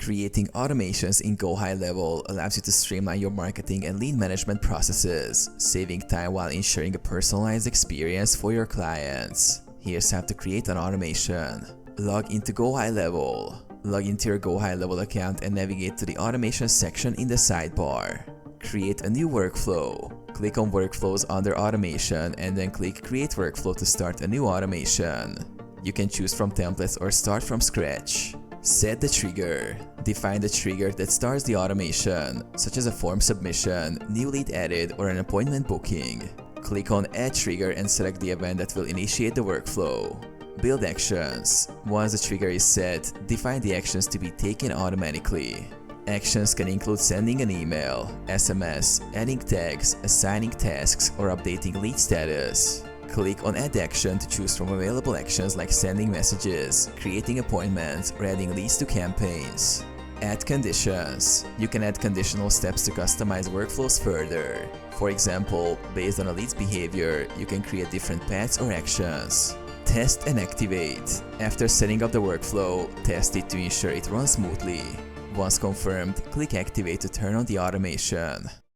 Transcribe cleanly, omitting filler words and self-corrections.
Creating automations in GoHighLevel allows you to streamline your marketing and lead management processes, saving time while ensuring a personalized experience for your clients. Here's how to create an automation. Log into GoHighLevel. Log into your GoHighLevel account and navigate to the automation section in the sidebar. Create a new workflow. Click on Workflows under Automation and then click Create Workflow to start a new automation. You can choose from templates or start from scratch. Set the trigger. Define the trigger that starts the automation, such as a form submission, new lead added, or an appointment booking. Click on Add Trigger and select the event that will initiate the workflow. Build actions. Once the trigger is set, define the actions to be taken automatically. Actions can include sending an email, SMS, adding tags, assigning tasks, or updating lead status. Click on Add Action to choose from available actions like sending messages, creating appointments, or adding leads to campaigns. Add conditions. You can add conditional steps to customize workflows further. For example, based on a lead's behavior, you can create different paths or actions. Test and activate. After setting up the workflow, test it to ensure it runs smoothly. Once confirmed, click Activate to turn on the automation.